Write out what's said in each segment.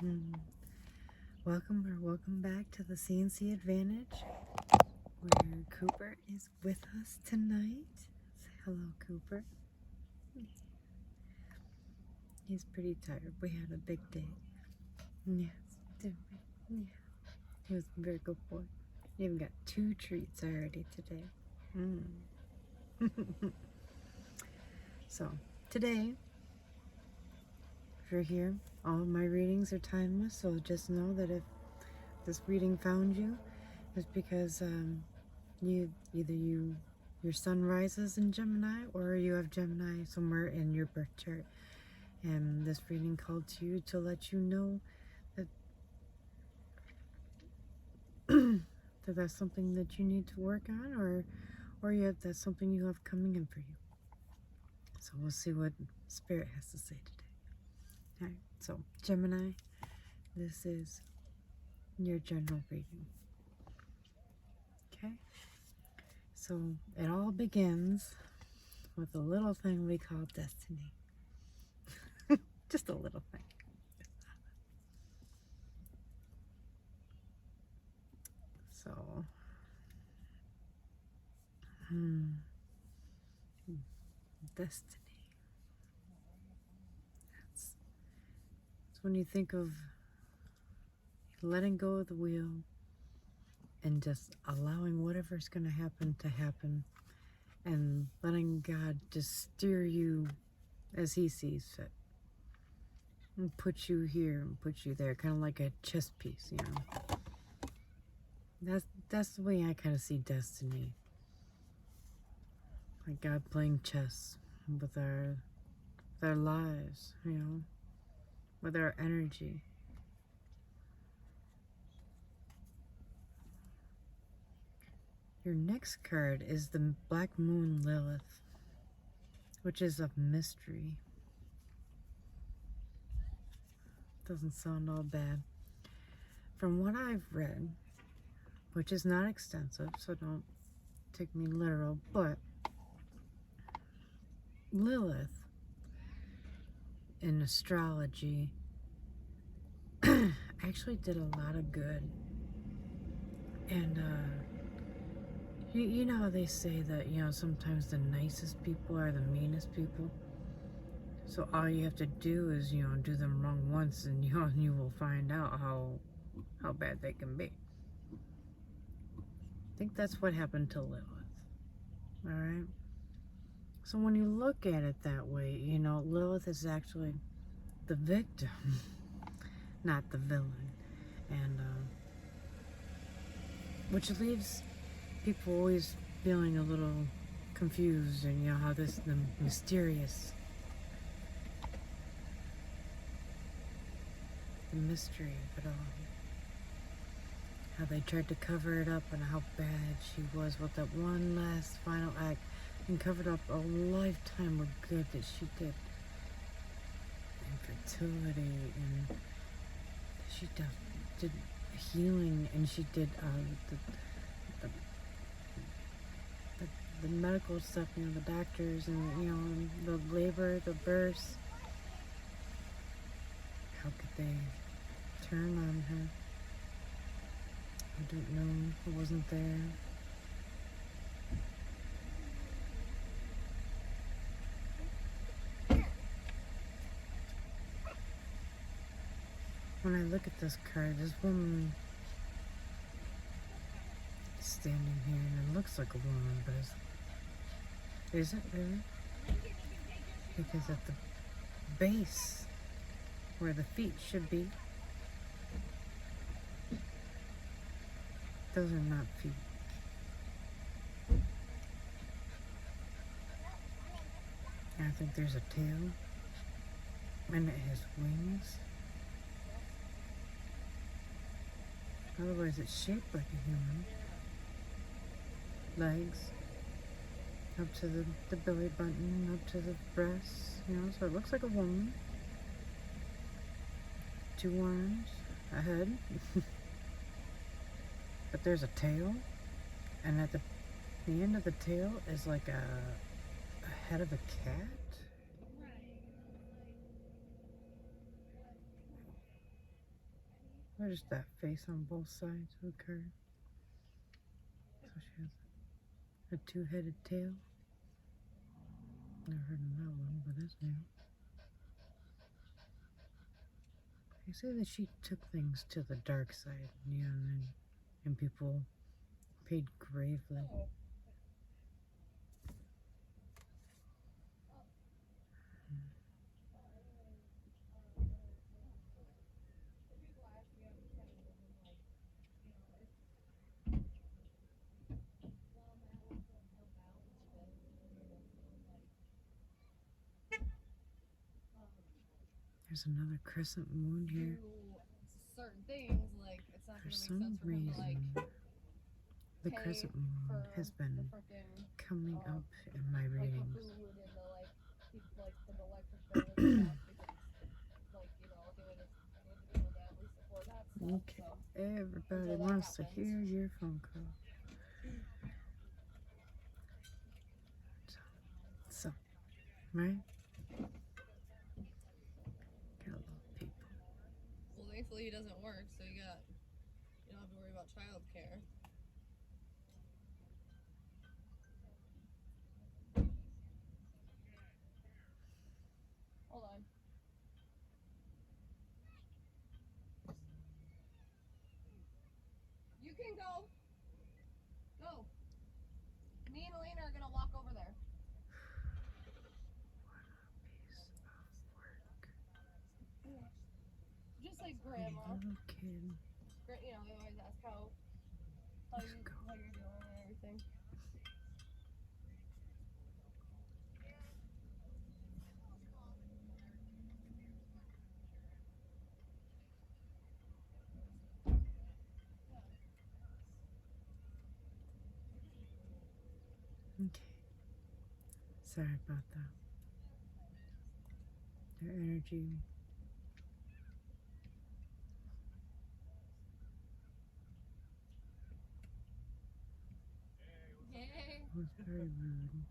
Mm. Welcome back to the CNC Advantage, where Cooper is with us tonight. Say hello, Cooper. He's pretty tired. We had a big day. Yes, did we? Yeah. He was a very good boy. He even got 2 treats already today. So, today, if you're here, all of my readings are timeless, so just know that if this reading found you, it's because your sun rises in Gemini, or you have Gemini somewhere in your birth chart, and this reading called to you to let you know that that that's something that you need to work on, or that's something you have coming in for you. So we'll see what Spirit has to say today. All right, so Gemini, this is your general reading. Okay, so it all begins with a little thing we call destiny. Just a little thing. So, destiny. It's when you think of letting go of the wheel and just allowing whatever's going to happen, and letting God just steer you as He sees fit, and put you here and put you there, kind of like a chess piece, you know. That's the way I kind of see destiny, like God playing chess with our lives, you know, with our energy. Your next card is the Black Moon Lilith, which is a mystery. Doesn't sound all bad. From what I've read, which is not extensive, so don't take me literal, but Lilith in astrology actually did a lot of good. And you know how they say that, you know, sometimes the nicest people are the meanest people? So all you have to do is, you know, do them wrong once, and you will find out how bad they can be. I think that's what happened to Lilith. All right. So when you look at it that way, you know, Lilith is actually the victim, not the villain, and which leaves people always feeling a little confused, and you know how the mysterious, the mystery of it all. How they tried to cover it up, and how bad she was with that one last final act, and covered up a lifetime of good that she did. Infertility, and she did healing, and she did the medical stuff, you know, the doctors, and you know, the labor, the births. How could they turn on her? I don't know. I wasn't there. When I look at this card, this woman is standing here, and it looks like a woman, but is it really? Because at the base, where the feet should be, those are not feet. I think there's a tail, and it has wings. Otherwise, it's shaped like a human. Legs up to the belly button, up to the breasts, you know, so it looks like a woman. 2 arms, a head, but there's a tail, and at the end of the tail is like a head of a cat. What is that face on both sides of the card? So she has a two-headed tail. Never heard of that one, but that's new. They say that she took things to the dark side, yeah, and people paid gravely. There's another crescent moon here. Certain things, like it's not For gonna make some sense for him to, reason, the crescent moon has been coming up in my readings. Okay, everybody wants to hear your phone call. So, right? Got a lot of people. Well, thankfully he doesn't work, so you don't have to worry about childcare. Hold on. You can go. Go. Me and Elena are gonna walk over there. Just like grandma. Little kid. They always ask how you're doing and everything. Okay. Sorry about that. Their energy was very rude.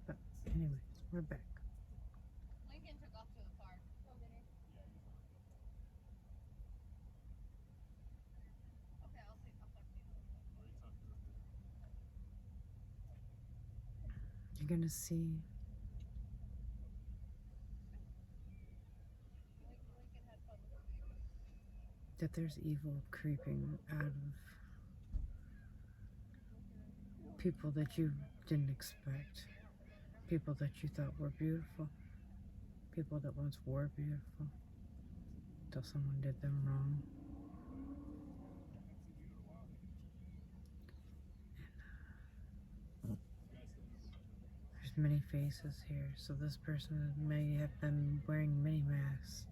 But anyways, we're back. Lincoln took off to the park. Go, Minnie. Okay, I'll talk to you. You're gonna see that there's evil creeping out of people that you didn't expect, people that you thought were beautiful, people that once were beautiful, till someone did them wrong. There's many faces here, so this person may have been wearing many masks.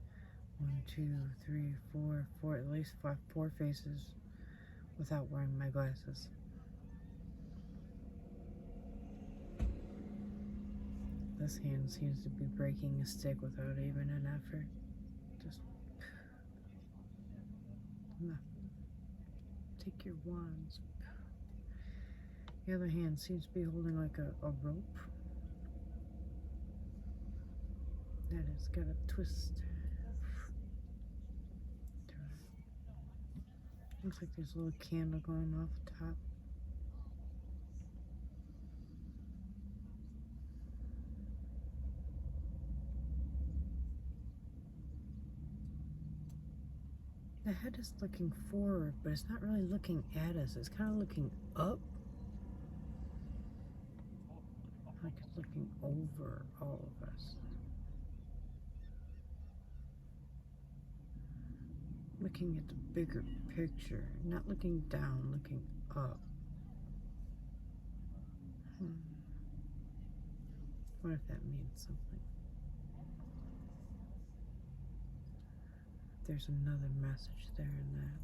1, 2, 3, 4, at least four faces without wearing my glasses. This hand seems to be breaking a stick without even an effort. Just take your wands. The other hand seems to be holding like a rope that has got a twist. Looks like there's a little candle going off the top. The head is looking forward, but it's not really looking at us. It's kind of looking up. Like it's looking over all of us. Looking at the bigger picture, not looking down, looking up. What if that means something? There's another message there in that.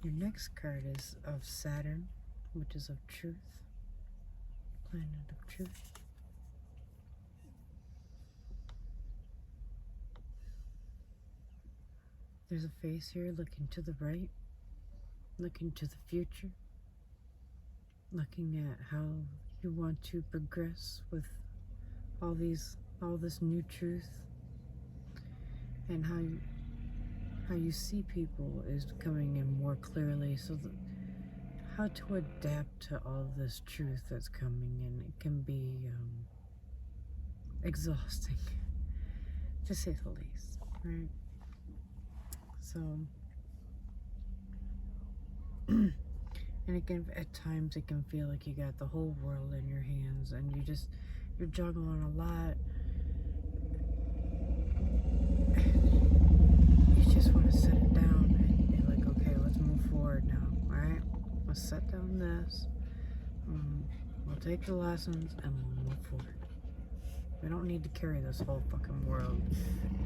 Your next card is of Saturn, which is of truth, planet of truth. There's a face here looking to the right, looking to the future, looking at how you want to progress with all this new truth, and how you see people is coming in more clearly, so that how to adapt to all this truth that's coming in. It can be exhausting, to say the least, right? So, and at times it can feel like you got the whole world in your hands, and you're juggling a lot. You just want to set it down and be like, okay, let's move forward now. All right, let's set down this. We'll take the lessons and we'll move forward. We don't need to carry this whole fucking world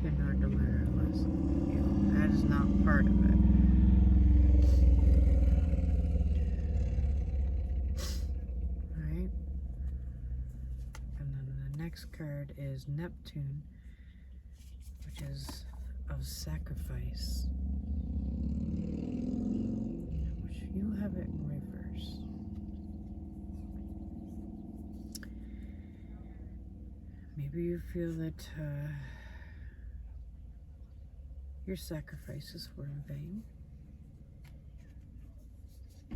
in our demeanor unless, that is not part of it. Alright? And then the next card is Neptune, which is of sacrifice. Which you have it in reverse. Maybe you feel that your sacrifices were in vain.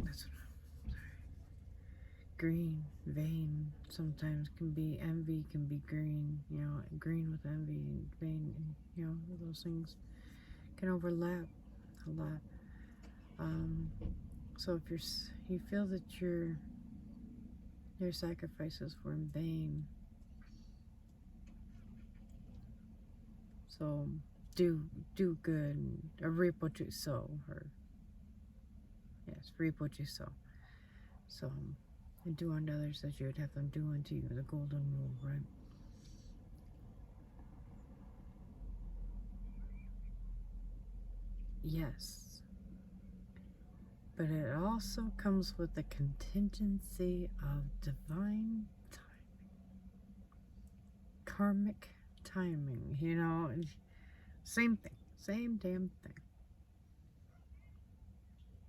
That's what I'm sorry. Green, vain, sometimes can be envy, can be green, green with envy, and vain, those things can overlap a lot. So if you feel that your sacrifices were in vain, so do good, or reap what you sow, or yes, reap what you sow. So, and do unto others as you would have them do unto you, the golden rule, right? Yes, but it also comes with the contingency of divine timing, karmic timing, same thing, same damn thing.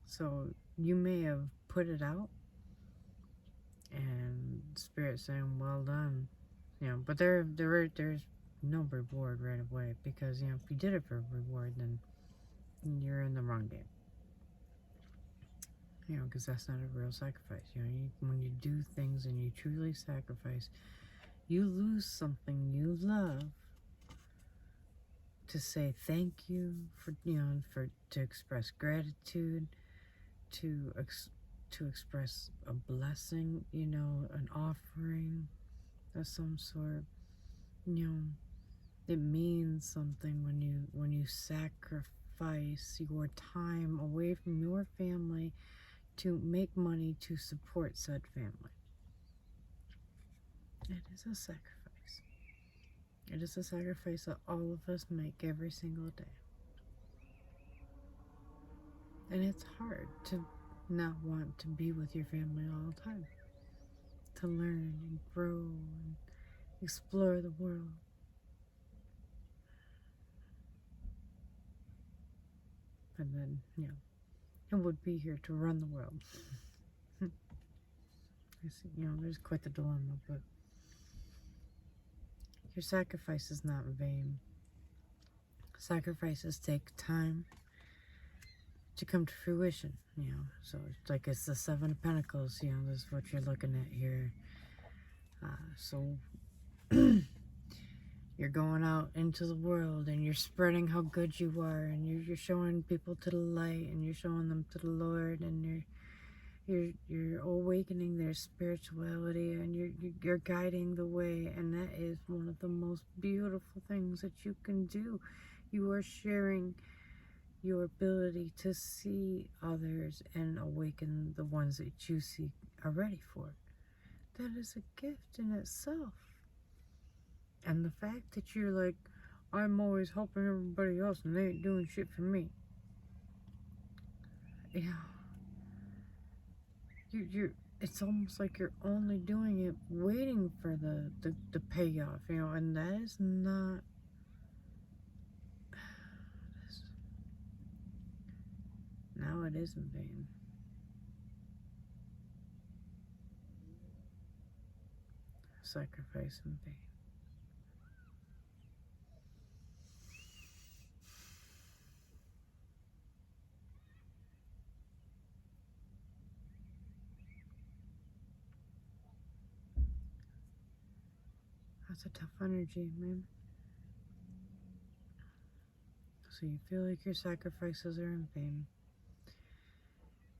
So you may have put it out and Spirit saying, well done, but there's no reward right away, because, if you did it for reward, then you're in the wrong game. Because that's not a real sacrifice. When you do things and you truly sacrifice, you lose something you love to say thank you for, to express gratitude, to express a blessing, an offering of some sort. It means something when you sacrifice your time away from your family to make money to support said family. It is a sacrifice. It is a sacrifice that all of us make every single day. And it's hard to not want to be with your family all the time, to learn and grow and explore the world. And then, who would be here to run the world? I see, there's quite the dilemma, but your sacrifice is not in vain. Sacrifices take time to come to fruition, so it's the Seven of Pentacles, this is what you're looking at here. So you're going out into the world and you're spreading how good you are, and you're showing people to the light, and you're showing them to the Lord, and you're awakening their spirituality, and you're guiding the way, and that is one of the most beautiful things that you can do. You are sharing your ability to see others and awaken the ones that you see are ready for it. That is a gift in itself. And the fact that you're like, I'm always helping everybody else and they ain't doing shit for me. It's almost like you're only doing it waiting for the payoff, and that is not. Now it is in vain. sacrifice in vain. That's a tough energy, man. So you feel like your sacrifices are in vain.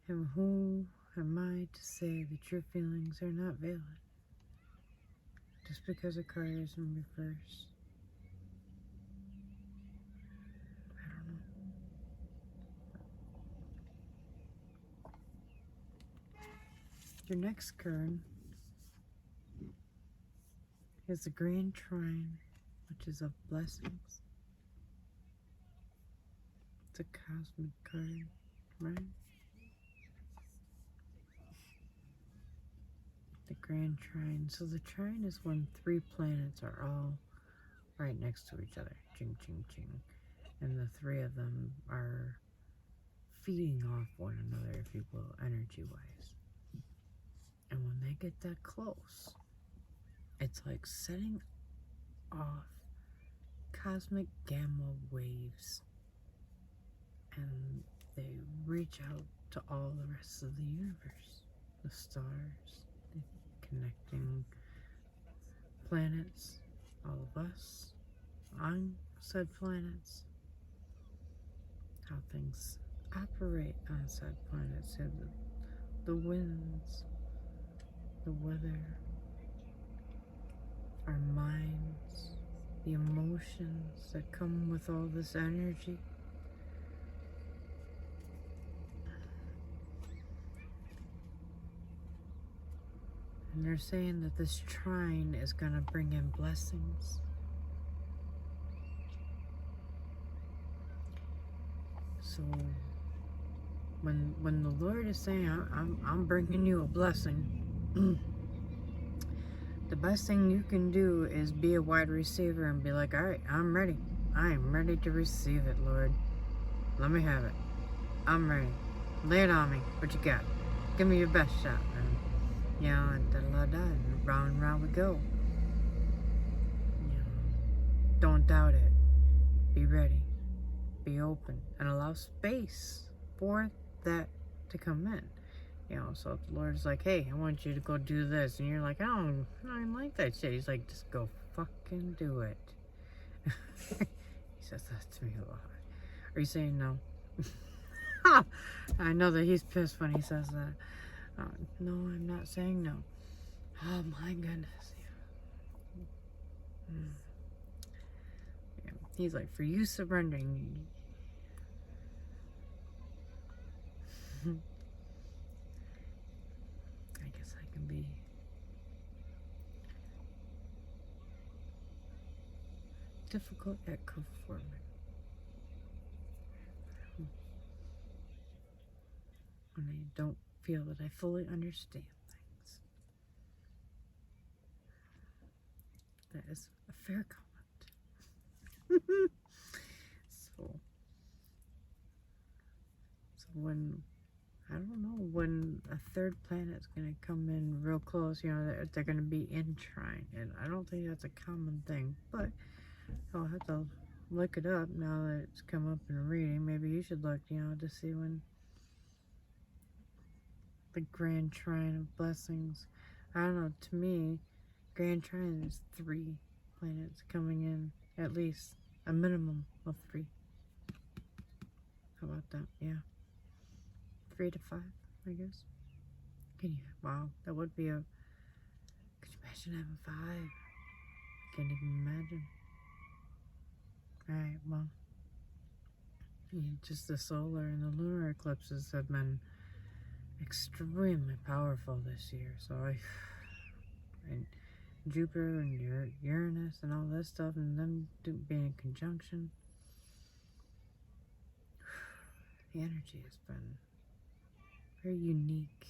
And who am I to say that your feelings are not valid? Just because a card is in reverse. I don't know. Your next card is the Grand Trine, which is of blessings. It's a cosmic card, right? The Grand Trine. So the trine is when 3 planets are all right next to each other. Ching, ching, ching. And the 3 of them are feeding off one another, if you will, energy-wise. And when they get that close, it's like setting off cosmic gamma waves. And they reach out to all the rest of the universe. The stars, the connecting planets, all of us on said planets, how things operate on said planets, so the winds, the weather, our minds, the emotions that come with all this energy. And they're saying that this trine is going to bring in blessings. So when the Lord is saying, I'm bringing you a blessing, the best thing you can do is be a wide receiver and be like, all right, I'm ready. I am ready to receive it, Lord. Let me have it. I'm ready. Lay it on me. What you got? Give me your best shot. And, you know, and round and round we go. You know, don't doubt it. Be ready. Be open. And allow space for that to come in. You know, so if the Lord's like, hey, I want you to go do this, and you're like, I don't like that shit. He's like, just go fucking do it. He says that to me a lot. Are you saying no? I know that he's pissed when he says that. No, I'm not saying no. Oh my goodness. Yeah. Yeah. He's like, for you surrendering. I guess I can be difficult at conforming. When I don't feel that I fully understand things. That is a fair comment. so when, I don't know, when a third planet's going to come in real close, you know, they're going to be in trine. And I don't think that's a common thing, but I'll have to look it up now that it's come up in a reading. Maybe you should look, you know, to see when the Grand Trine of Blessings. I don't know, to me, Grand Trine is 3 planets coming in, at least a minimum of 3. How about that? Yeah. 3 to 5, I guess. Can you, wow, that would be a, could you imagine having 5? Can't even imagine. Alright, well, yeah, just the solar and the lunar eclipses have been extremely powerful this year, so and Jupiter and Uranus and all this stuff, and them being in conjunction, the energy has been very unique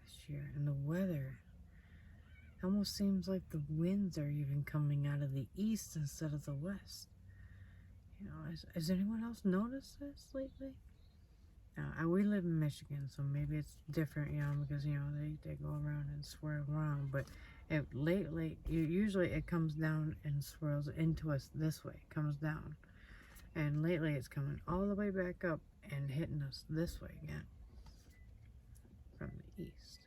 this year. And the weather, it almost seems like the winds are even coming out of the east instead of the west. You know, has anyone else noticed this lately? We live in Michigan, so maybe it's different, you know, because, you know, they go around and swear around, but Lately, usually it comes down and swirls into us this way. It comes down. And lately it's coming all the way back up and hitting us this way again from the east.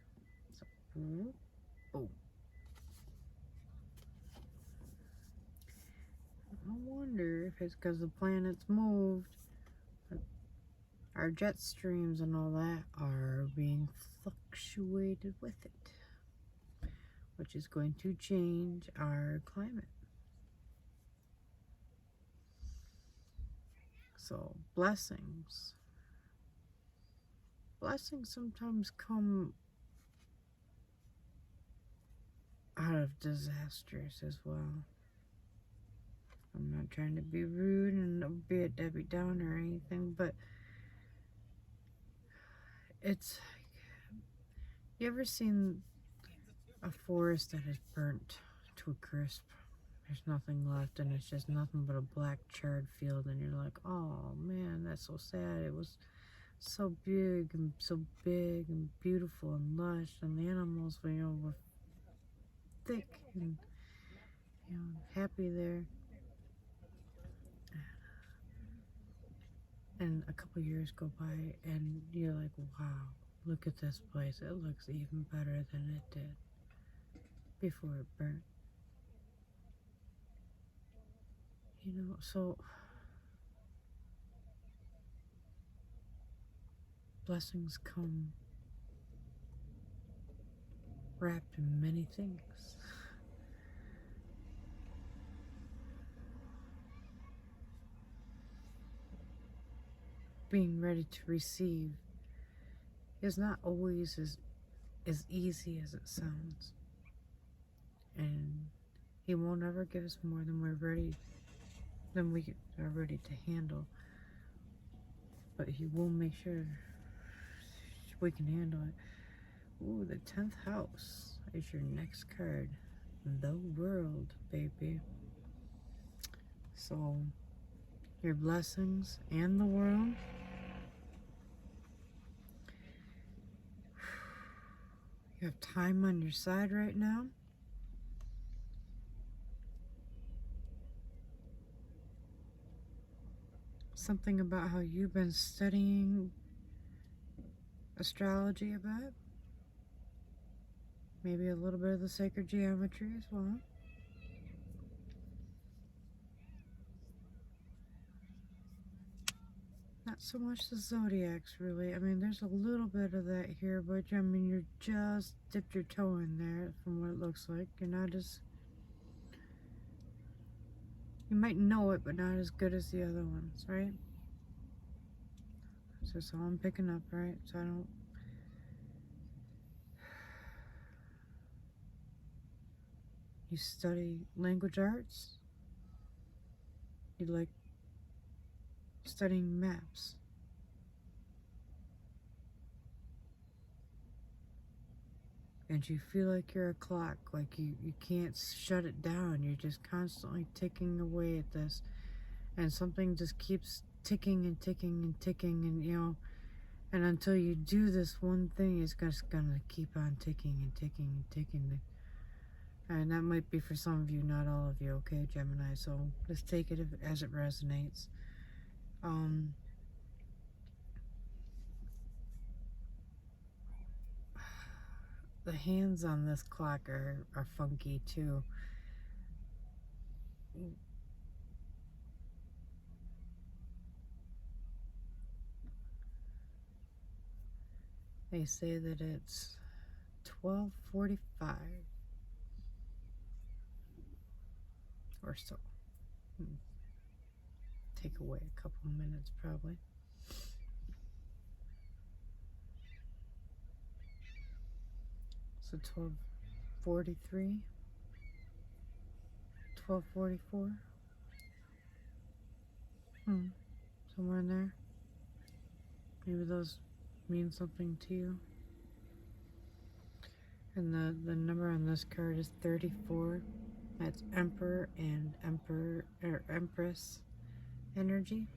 So, boom. I wonder if it's because the planets moved. Our jet streams and all that are being fluctuated with it, which is going to change our climate. So, blessings. Blessings sometimes come out of disasters as well. I'm not trying to be rude and be a Debbie Downer or anything, but it's... You ever seen a forest that is burnt to a crisp? There's nothing left and it's just nothing but a black charred field, and you're like, oh man, that's so sad. It was so big and beautiful and lush, and the animals were, were thick and happy there. And a couple years go by and you're like, wow, look at this place. It looks even better than it did before it burnt. So blessings come wrapped in many things. Being ready to receive is not always as easy as it sounds. And he won't ever give us more than we are ready to handle. But he will make sure we can handle it. Ooh, the 10th house is your next card. The World, baby. So, your blessings and the world. You have time on your side right now. Something about how you've been studying astrology a bit. Maybe a little bit of the sacred geometry as well. Not so much the zodiacs, really. I mean, there's a little bit of that here, but I mean, you're just dipped your toe in there from what it looks like. You're not as... You might know it, but not as good as the other ones, right? So that's all I'm picking up, right? So I don't... You study language arts? You like studying maps? And you feel like you're a clock, like you can't shut it down. You're just constantly ticking away at this. And something just keeps ticking and ticking and ticking, and and until you do this one thing, it's just gonna keep on ticking and ticking and ticking. And that might be for some of you, not all of you, okay, Gemini? So just take it as it resonates. The hands on this clock are funky too. They say that it's 12:45 or so. Take away a couple of minutes probably. So 12:43, 12:44. Somewhere in there. Maybe those mean something to you. And the number on this card is 34. That's Emperor and Empress energy.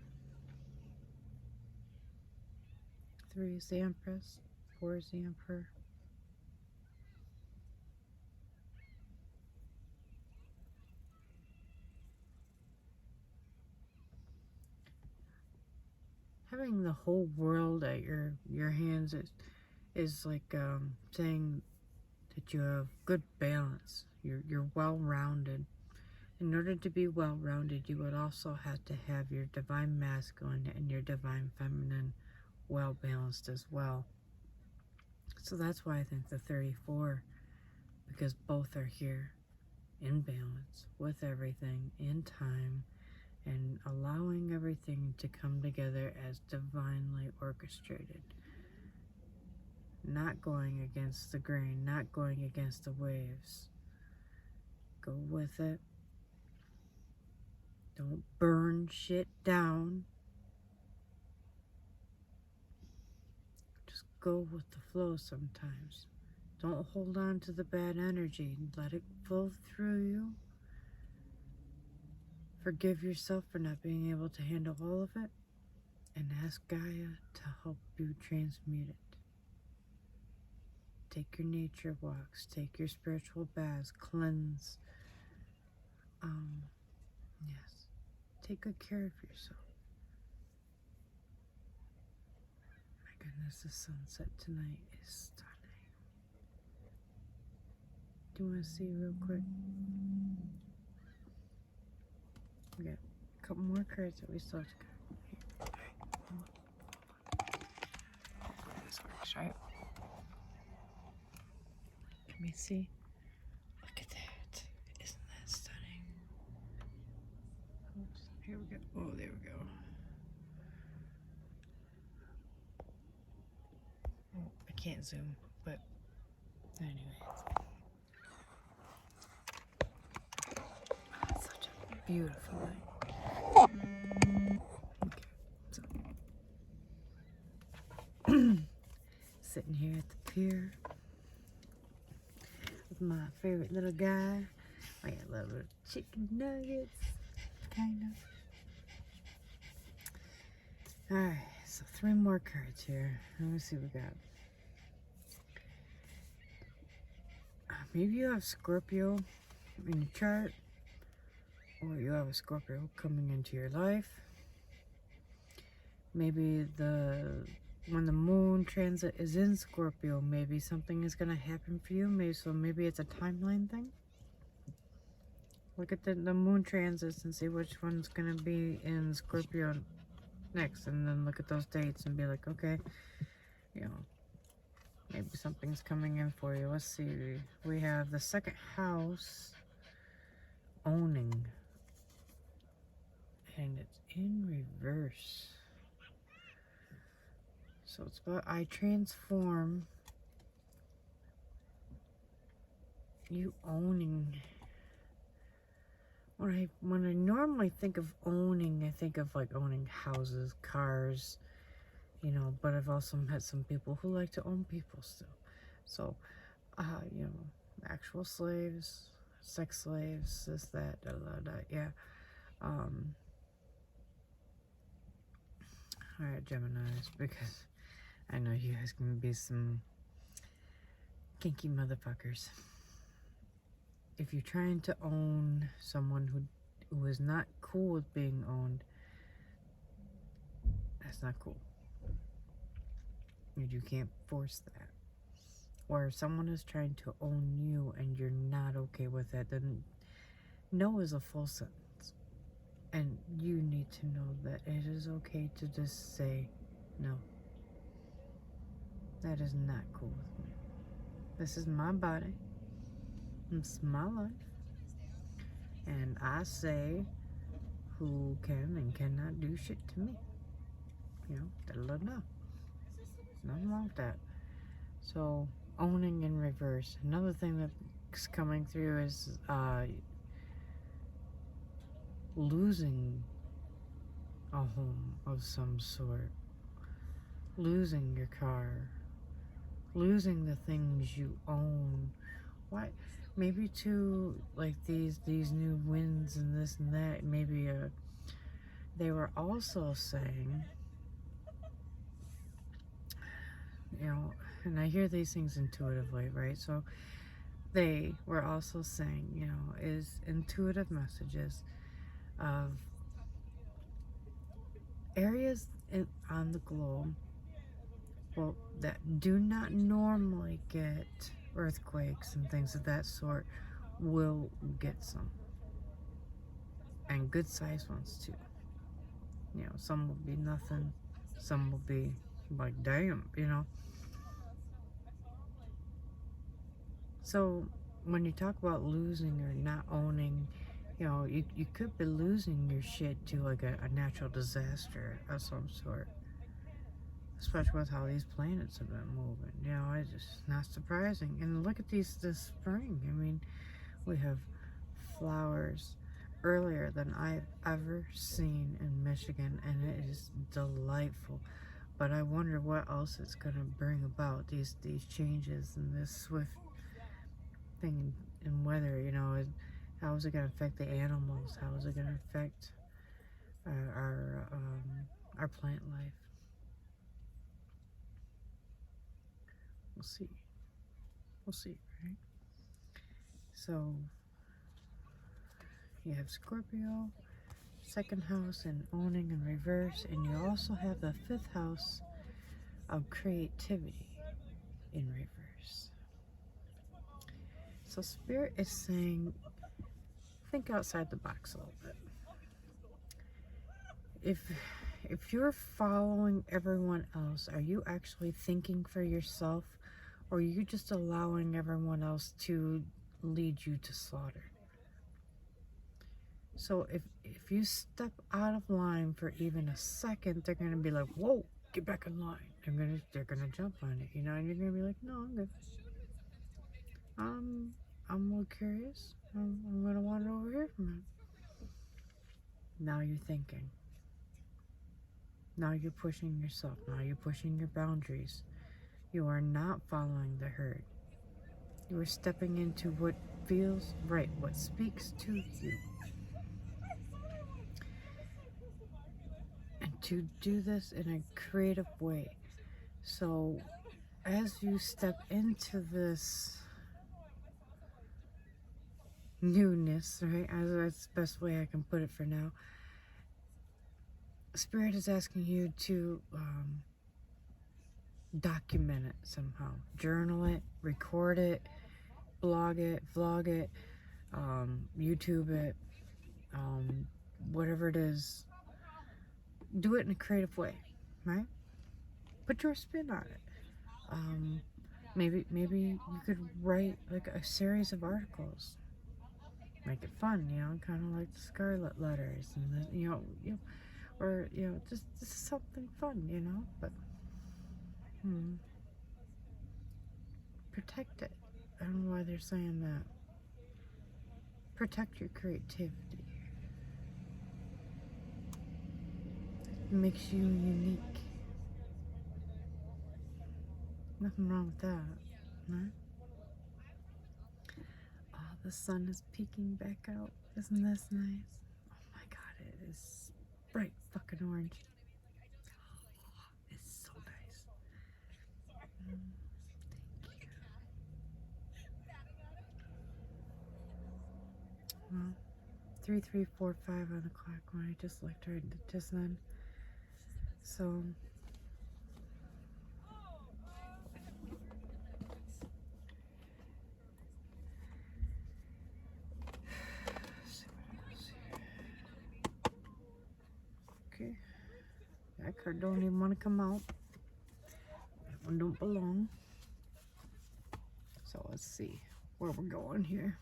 3 is the Empress, 4 is the Emperor. having the whole world at your hands is like saying that you have good balance. You're well-rounded. In order to be well-rounded, you would also have to have your divine masculine and your divine feminine well-balanced as well. So that's why I think the 34, because both are here in balance with everything in time and allowing everything to come together as divinely orchestrated. Not going against the grain, not going against the waves. Go with it. Don't burn shit down. Just go with the flow sometimes. Don't hold on to the bad energy. Let it flow through you. Forgive yourself for not being able to handle all of it. And ask Gaia to help you transmute it. Take your nature walks. Take your spiritual baths. Cleanse. Yes. Take good care of yourself. My goodness, the sunset tonight is stunning. Do you want to see real quick? We got a couple more cards that we still have to go. This works, right? Let me see. Look at that. Isn't that stunning? Oops, here we go. Oh, there we go. Oh, I can't zoom, but anyway. Oh, it's such a beautiful night. Okay, so sitting here at the pier with my favorite little guy. I got little chicken nuggets, kind of. Alright, so 3 more cards here. Let me see what we got. Maybe you have Scorpio in your chart, or you have a Scorpio coming into your life. Maybe when the moon transit is in Scorpio, maybe something is going to happen for you. Maybe it's a timeline thing. Look at the moon transits and see which one's going to be in Scorpio next, and then look at those dates and be like, okay, you know, maybe something's coming in for you. Let's see. We have the 2nd house, owning, and it's in reverse. So it's about I transform. You owning. When I normally think of owning, I think of like owning houses, cars, you know, but I've also met some people who like to own people still. So, you know, actual slaves, sex slaves, this, that, yeah. Alright, Geminis, because I know you guys can be some kinky motherfuckers. If you're trying to own someone who is not cool with being owned, that's not cool. You can't force that. Or if someone is trying to own you and you're not okay with it, then no is a full sentence. And you need to know that it is okay to just say no. That is not cool with me. This is my body. It's my life. And I say who can and cannot do shit to me. You know, no. Nothing wrong with that. So, owning in reverse. Another thing that's coming through is losing a home of some sort. Losing your car. Losing the things you own. Why? Maybe to like these new winds and this and that. Maybe they were also saying, you know, and I hear these things intuitively, right? So they were also saying, you know, is intuitive messages of areas on the globe, well, that do not normally get earthquakes and things of that sort will get some. And good sized ones too. You know, some will be nothing, some will be like, damn, you know. So when you talk about losing or not owning, you know, you could be losing your shit to like a natural disaster of some sort. Especially with how these planets have been moving. You know, it's just not surprising. And look at this spring. I mean, we have flowers earlier than I've ever seen in Michigan, and it is delightful. But I wonder what else it's going to bring about, these changes and this swift thing in weather. You know, how is it going to affect the animals? How is it going to affect our plant life? We'll see. We'll see, right? So you have Scorpio, second house, and owning in reverse, and you also have the fifth house of creativity in reverse. So Spirit is saying, think outside the box a little bit. If you're following everyone else, are you actually thinking for yourself, or are you just allowing everyone else to lead you to slaughter? So if you step out of line for even a second, they're gonna be like, whoa, get back in line. They're gonna jump on it, you know, and you're gonna be like, no, I'm good. I'm more curious. I'm gonna wander over here from it. Now you're thinking. Now you're pushing yourself. Now you're pushing your boundaries. You are not following the herd. You are stepping into what feels right, what speaks to you. And to do this in a creative way. So as you step into this newness, right? That's the best way I can put it for now. Spirit is asking you to document it somehow. Journal it, record it, blog it, vlog it, YouTube it, whatever it is. Do it in a creative way, right? Put your spin on it. Maybe you could write like a series of articles. Make it fun, you know, kind of like the Scarlet Letters, and or just something fun, you know. But protect it. I don't know why they're saying that. Protect your creativity. It makes you unique. Nothing wrong with that, right? Oh, the sun is peeking back out. Isn't this nice? Oh my god, it is bright fucking orange. It's so nice. Thank you. Well, 3:45 on the clock when I just looked right just then. So okay, that card don't even want to come out. That one don't belong. So let's see where we're going here.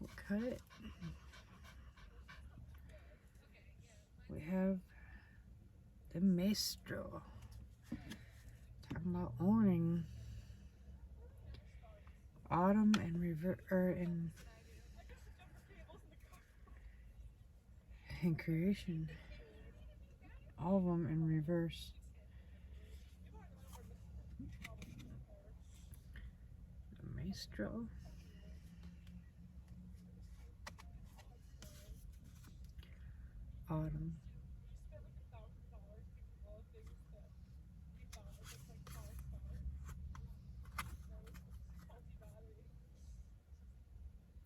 We'll cut it. We have the Maestro. Talking about owning autumn and in creation. All of them in reverse. The Maestro. Autumn.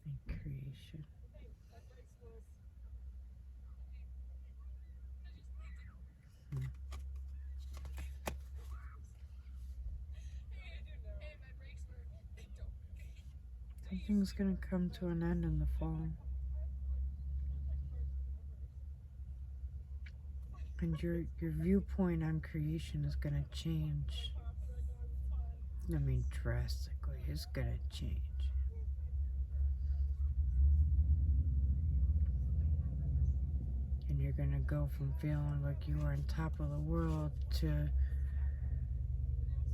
And creation. Something's gonna come to an end in the fall. And your viewpoint on creation is gonna change. I mean, drastically, it's gonna change. And you're gonna go from feeling like you are on top of the world to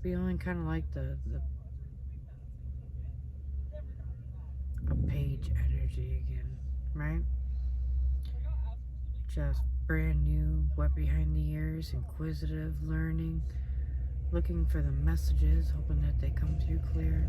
feeling kind of like a page energy again, right? Just brand new, wet behind the ears, inquisitive, learning, looking for the messages, hoping that they come through clear.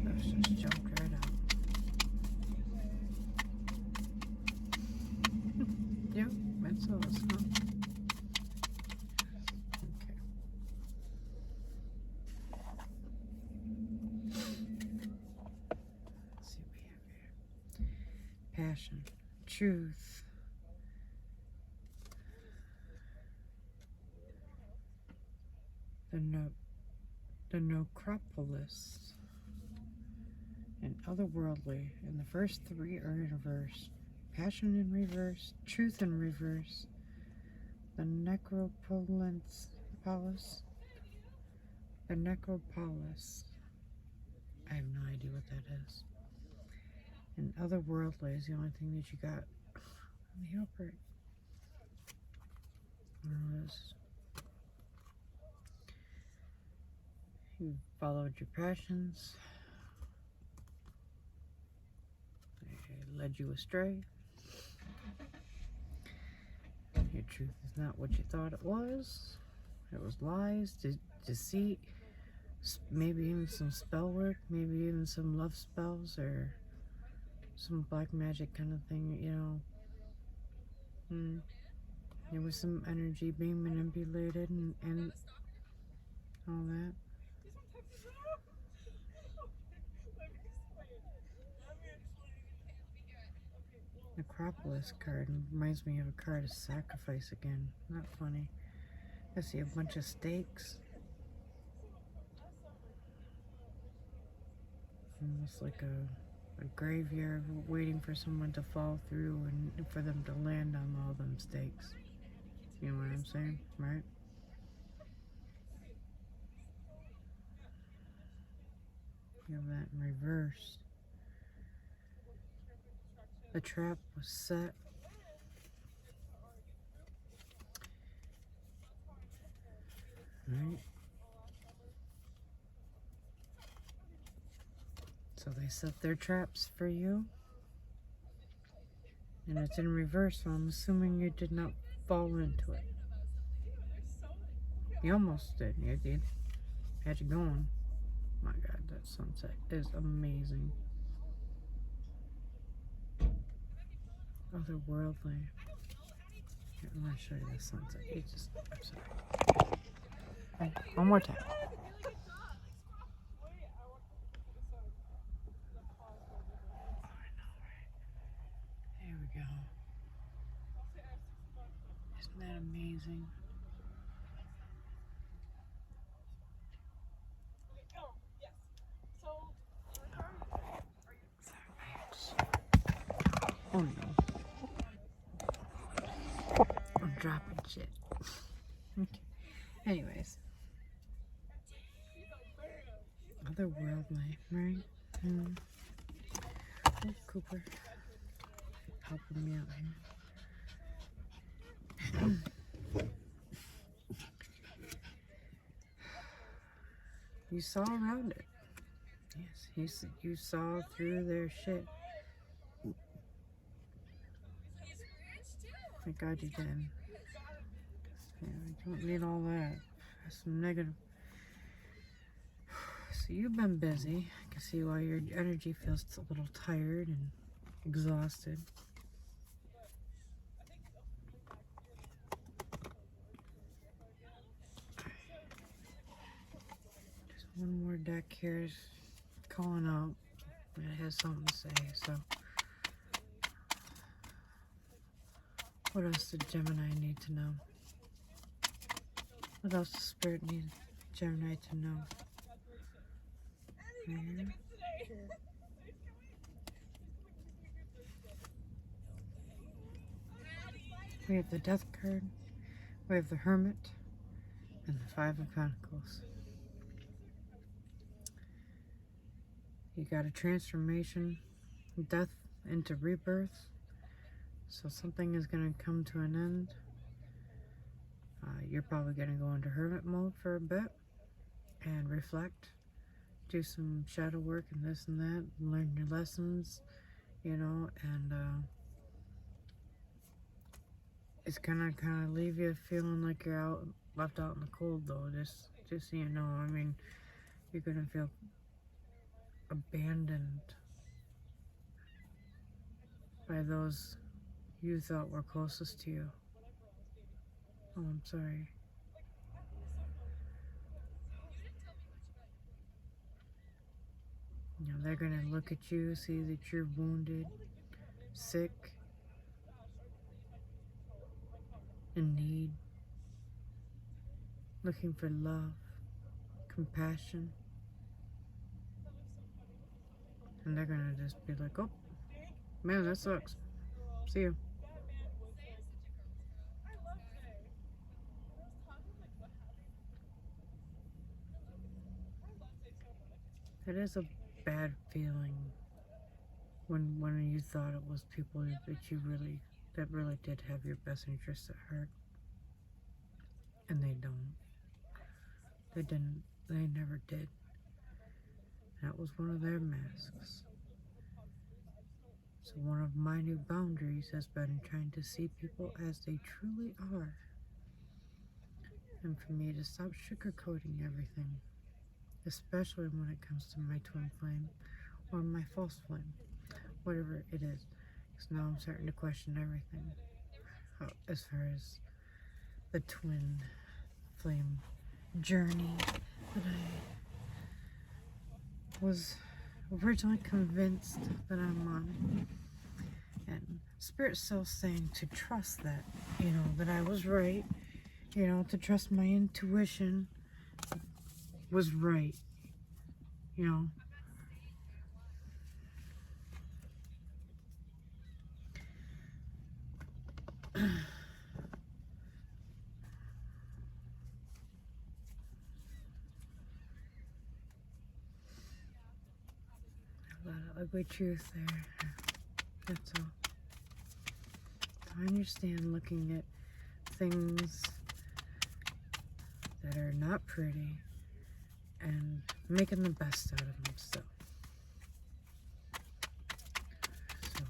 Those just jumped right out. Yep, that's all. It's not. Okay. Let's see what we have here. Passion, truth, the necropolis, and otherworldly. And the first three are in reverse. Passion in reverse, truth in reverse, the necropolis, the necropolis. I have no idea what that is. And otherworldly is the only thing that you got. Let me help her. You followed your passions. They led you astray. Your truth is not what you thought it was. It was lies, deceit, maybe even some spell work, maybe even some love spells or some black magic kind of thing, you know. There was some energy being manipulated and all that. Necropolis card reminds me of a card of sacrifice again. Not funny. I see a bunch of stakes. Almost like a graveyard waiting for someone to fall through and for them to land on all them stakes. You know what I'm saying, right? You have that in reverse. The trap was set. Right? So they set their traps for you. And it's in reverse, so I'm assuming you did not fall into it. You almost did. You did. Had you going. My God, that sunset is amazing. Otherworldly. Here, I'm going to show you the sunset. I'm sorry. Okay, one more time. There we go. Isn't that amazing? Oh no. I'm dropping shit. Okay. Anyways. Otherworldly, right? Oh, Cooper. Helping me out here. You saw around it. Yes, you saw through their shit. Thank God you did. Yeah, Don't need all that. That's some negative. So you've been busy. I can see why your energy feels a little tired and exhausted. Just one more deck here is calling out. It has something to say, so. What else did Gemini need to know? What else does Spirit need Gemini to know? Here. We have the Death card, we have the Hermit, and the Five of Pentacles. You got a transformation, death into rebirth. So something is going to come to an end. You're probably going to go into hermit mode for a bit and reflect, do some shadow work and this and that, learn your lessons, you know, and it's gonna kind of leave you feeling like you're left out in the cold, though. Just so you know, I mean, you're gonna feel abandoned by those you thought were closest to you. Oh, I'm sorry. You know, they're gonna look at you, see that you're wounded, sick, in need, looking for love, compassion, and they're gonna just be like, oh, man, that sucks. See you. It is a bad feeling when you thought it was people that really did have your best interests at heart, and they don't. They didn't. They never did. That was one of their masks. So one of my new boundaries has been trying to see people as they truly are, and for me to stop sugarcoating everything, especially when it comes to my twin flame or my false flame, whatever it is. Because now I'm starting to question everything as far as the twin flame journey that I was originally convinced that I'm on. And Spirit's still saying to trust that, you know, that I was right, you know, to trust my intuition was right, you know. A lot of ugly truth there. That's all. I understand looking at things that are not pretty and making the best out of them still. So,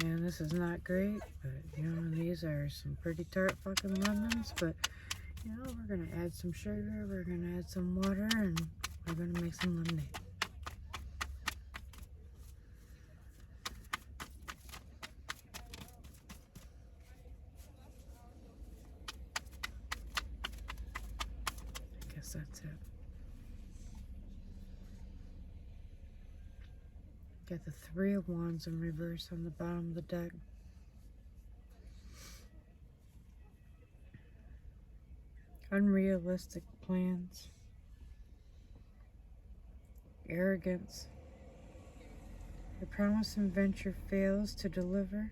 man, this is not great, but you know, these are some pretty tart fucking lemons, but you know, we're gonna add some sugar, we're gonna add some water, and we're gonna make some lemonade. I guess that's it. Got the Three of Wands in reverse on the bottom of the deck. Unrealistic plans. Arrogance. Your promise and venture fails to deliver.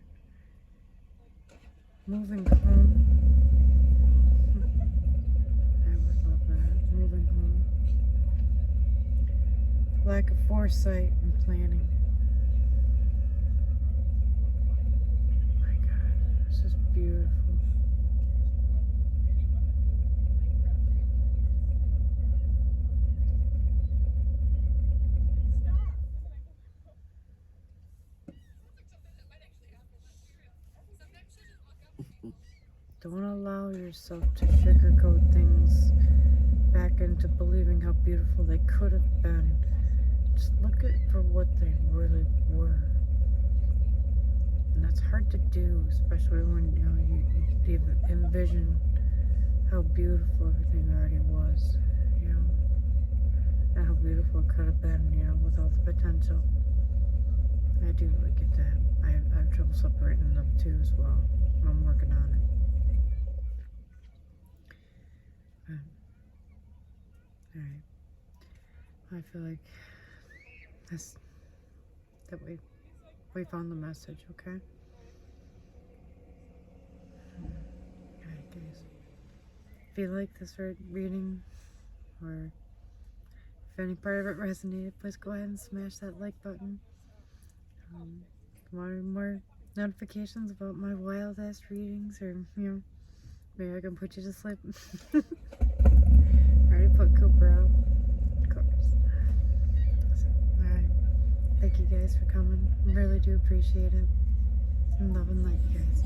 Moving home. I would love that. Moving home. Lack of foresight and planning. My God, this is beautiful. Don't allow yourself to sugarcoat things back into believing how beautiful they could have been. Just look at for what they really were. And that's hard to do, especially when you envision how beautiful everything already was, and how beautiful it could have been, with all the potential. I do get that. I have trouble separating them too as well. I'm working on it. Alright. I feel like that we found the message, okay? Alright, guys. If you like this reading, or if any part of it resonated, please go ahead and smash that like button. Want more notifications about my wild ass readings, or maybe I can put you to sleep. I already put Cooper out, of course. So, alright. Thank you guys for coming. Really do appreciate it. And love and light, you guys.